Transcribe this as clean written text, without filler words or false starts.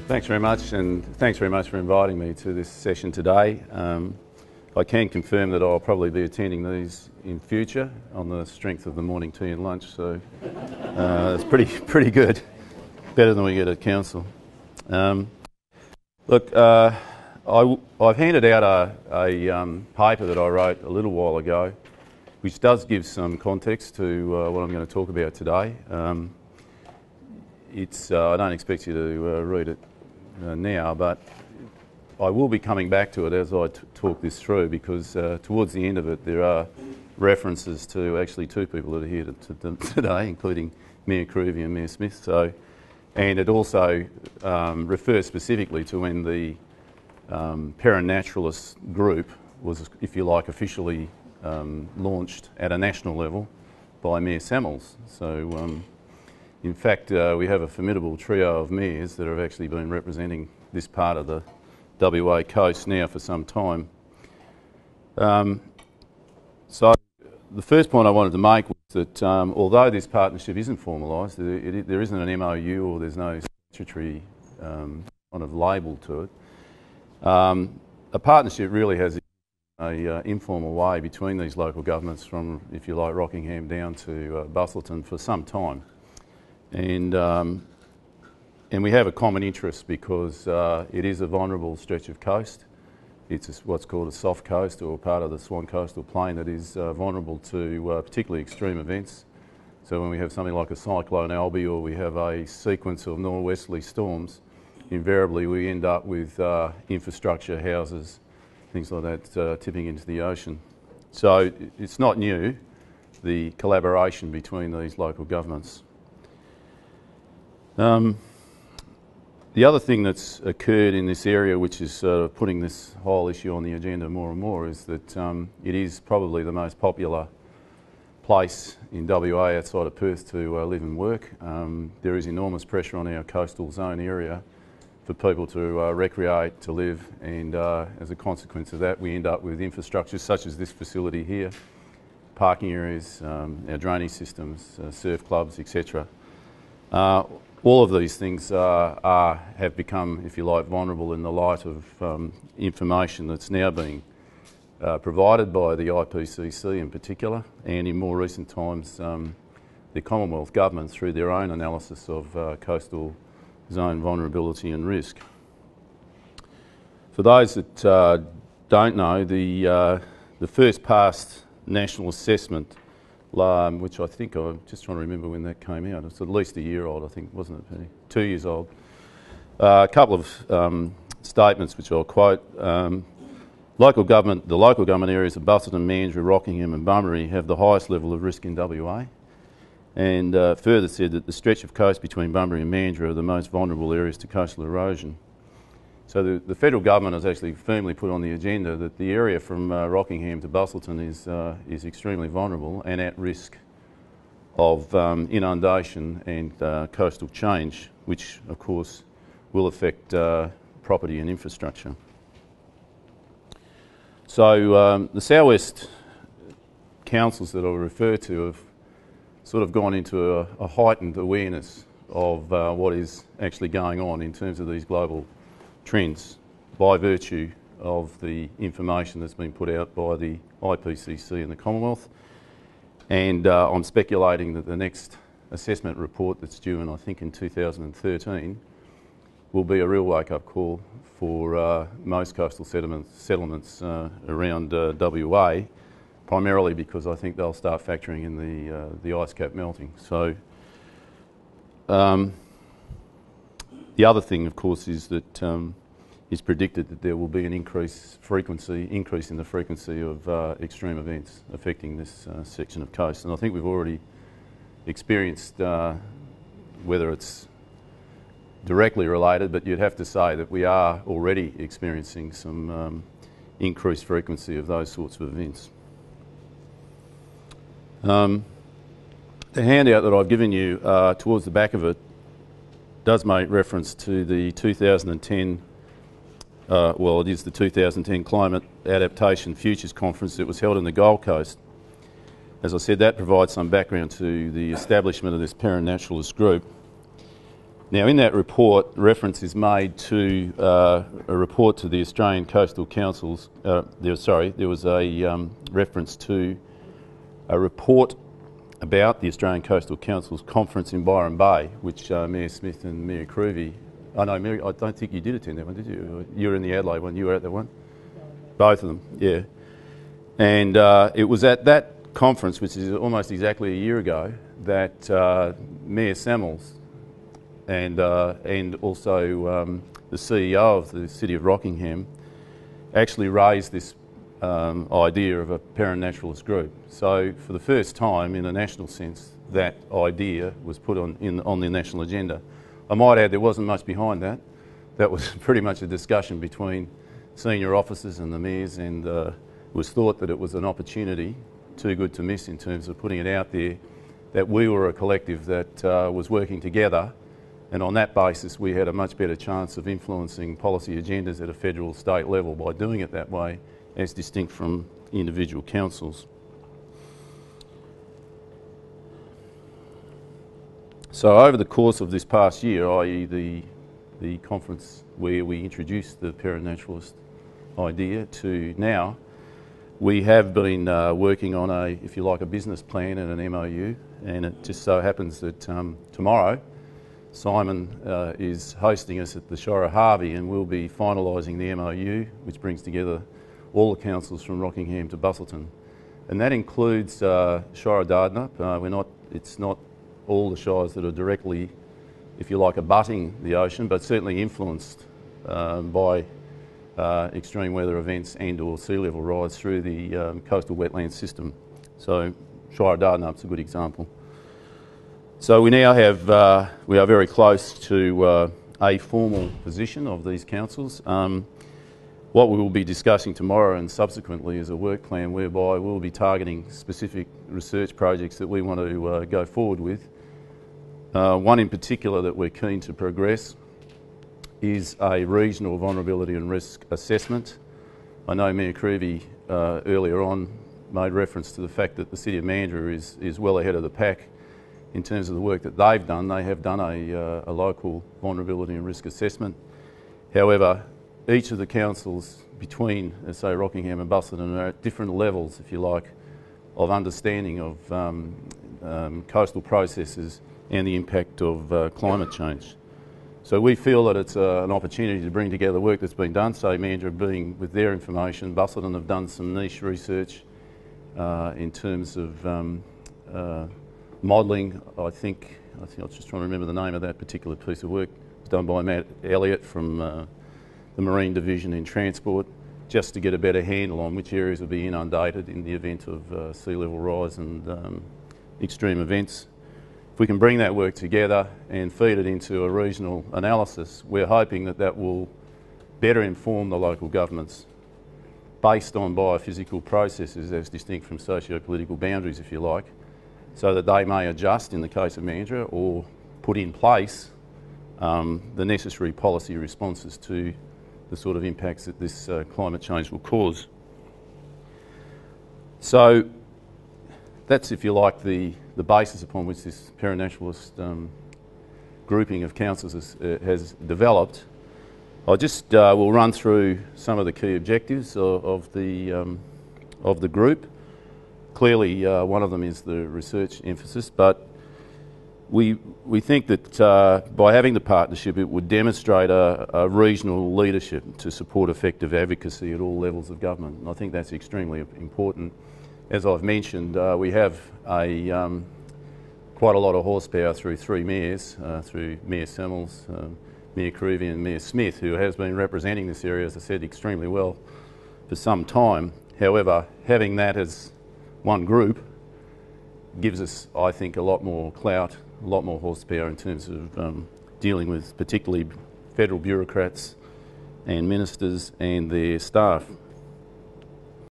Thanks very much, and thanks very much for inviting me to this session today. I can confirm that I'll probably be attending these in future on the strength of the morning tea and lunch, so it's pretty good, better than we get at council. Look, I've handed out a paper that I wrote a little while ago, which does give some context to what I'm going to talk about today. I don't expect you to read it now, but I will be coming back to it as I talk this through, because towards the end of it there are references to actually two people that are here today, including Mayor Creevy and Mayor Smith. And it also refers specifically to when the Paranaturalist group was, if you like, officially launched at a national level by Mayor Samuels. So in fact, we have a formidable trio of mayors that have actually been representing this part of the WA coast now for some time. So the first point I wanted to make was that although this partnership isn't formalised, there isn't an MOU or there's no statutory kind of label to it. A partnership really has an informal way between these local governments from, if you like, Rockingham down to Busselton for some time. And we have a common interest because it is a vulnerable stretch of coast. It's what's called a soft coast, or part of the Swan Coastal Plain, that is vulnerable to particularly extreme events. So when we have something like a cyclone Albi, or we have a sequence of northwesterly storms, invariably we end up with infrastructure, houses, things like that tipping into the ocean. So it's not new, the collaboration between these local governments. The other thing that's occurred in this area, which is putting this whole issue on the agenda more and more, is that it is probably the most popular place in WA outside of Perth to live and work. There is enormous pressure on our coastal zone area for people to recreate, to live, and as a consequence of that we end up with infrastructure such as this facility here, parking areas, our drainage systems, surf clubs, etc. All of these things have become, if you like, vulnerable in the light of information that's now being provided by the IPCC in particular, and in more recent times the Commonwealth Government through their own analysis of coastal zone vulnerability and risk. For those that don't know, the first passed national assessment, which I think, I'm just trying to remember when that came out. It's at least a year old, I think, wasn't it, Penny? 2 years old. A couple of statements which I'll quote. The local government areas of Busselton, Mandurah, Rockingham and Bunbury have the highest level of risk in WA, and further said that the stretch of coast between Bunbury and Mandurah are the most vulnerable areas to coastal erosion. So the federal government has actually firmly put on the agenda that the area from Rockingham to Busselton is extremely vulnerable and at risk of inundation and coastal change, which of course will affect property and infrastructure. So the Southwest councils that I'll refer to have sort of gone into a heightened awareness of what is actually going on in terms of these global trends by virtue of the information that's been put out by the IPCC and the Commonwealth. And I'm speculating that the next assessment report that's due in, I think, in 2013 will be a real wake-up call for most coastal settlements around WA, primarily because I think they'll start factoring in the ice cap melting. So the other thing, of course, is that it's predicted that there will be an increase in the frequency of extreme events affecting this section of coast. And I think we've already experienced, whether it's directly related, but you'd have to say that we are already experiencing some increased frequency of those sorts of events. The handout that I've given you towards the back of it does make reference to the 2010, it is the 2010 Climate Adaptation Futures Conference that was held in the Gold Coast. As I said, that provides some background to the establishment of this Paranaturalist group. Now, in that report, reference is made to a report to the Australian Coastal Council's. There was a reference to a report about the Australian Coastal Council's conference in Byron Bay, which Mayor Smith and Mayor Creevy. Oh no, Mary, I don't think you did attend that one, did you? You were in the Adelaide one. You were at that one. Both of them, yeah. And it was at that conference, which is almost exactly a year ago, that Mayor Samuels and also the CEO of the City of Rockingham actually raised this idea of a parent naturalist group. So for the first time, in a national sense, that idea was put on the national agenda. I might add there wasn't much behind that. That was pretty much a discussion between senior officers and the mayors, and it was thought that it was an opportunity too good to miss in terms of putting it out there, that we were a collective that was working together, and on that basis we had a much better chance of influencing policy agendas at a federal state level by doing it that way, as distinct from individual councils. So over the course of this past year, i.e. the conference where we introduced the parent naturalist idea to now, we have been working on if you like, a business plan and an MOU, and it just so happens that tomorrow Simon is hosting us at the Shire of Harvey, and we'll be finalising the MOU, which brings together all the councils from Rockingham to Busselton. And that includes Shire of Dardanup. It's not all the shires that are directly, if you like, abutting the ocean, but certainly influenced by extreme weather events and or sea level rise through the coastal wetland system. So Shire of Dardanup's a good example. So we now have, we are very close to a formal position of these councils. What we will be discussing tomorrow and subsequently is a work plan whereby we'll be targeting specific research projects that we want to go forward with. One in particular that we're keen to progress is a regional vulnerability and risk assessment. I know Mayor Creevy earlier on made reference to the fact that the City of Mandurah is well ahead of the pack in terms of the work that they've done. They have done a local vulnerability and risk assessment. However, each of the councils between, say, Rockingham and Busselton are at different levels, if you like, of understanding of coastal processes and the impact of climate change. So we feel that it's an opportunity to bring together work that's been done, say Mandurah being with their information. Busselton have done some niche research in terms of modelling. I think I was just trying to remember the name of that particular piece of work. It's done by Matt Elliott from the Marine Division in Transport, just to get a better handle on which areas will be inundated in the event of sea level rise and extreme events. If we can bring that work together and feed it into a regional analysis, we're hoping that that will better inform the local governments based on biophysical processes as distinct from socio-political boundaries, if you like, so that they may adjust in the case of Mandurah or put in place the necessary policy responses to the sort of impacts that this climate change will cause. So that's, if you like, the basis upon which this parent naturalist grouping of councils has developed. I just will run through some of the key objectives of the group. Clearly, one of them is the research emphasis, but we think that by having the partnership, it would demonstrate a regional leadership to support effective advocacy at all levels of government. And I think that's extremely important. As I've mentioned, we have quite a lot of horsepower through three mayors, through Mayor Samuels, Mayor Creevy and Mayor Smith, who has been representing this area, as I said, extremely well for some time. However, having that as one group gives us, I think, a lot more clout, a lot more horsepower in terms of dealing with particularly federal bureaucrats and ministers and their staff.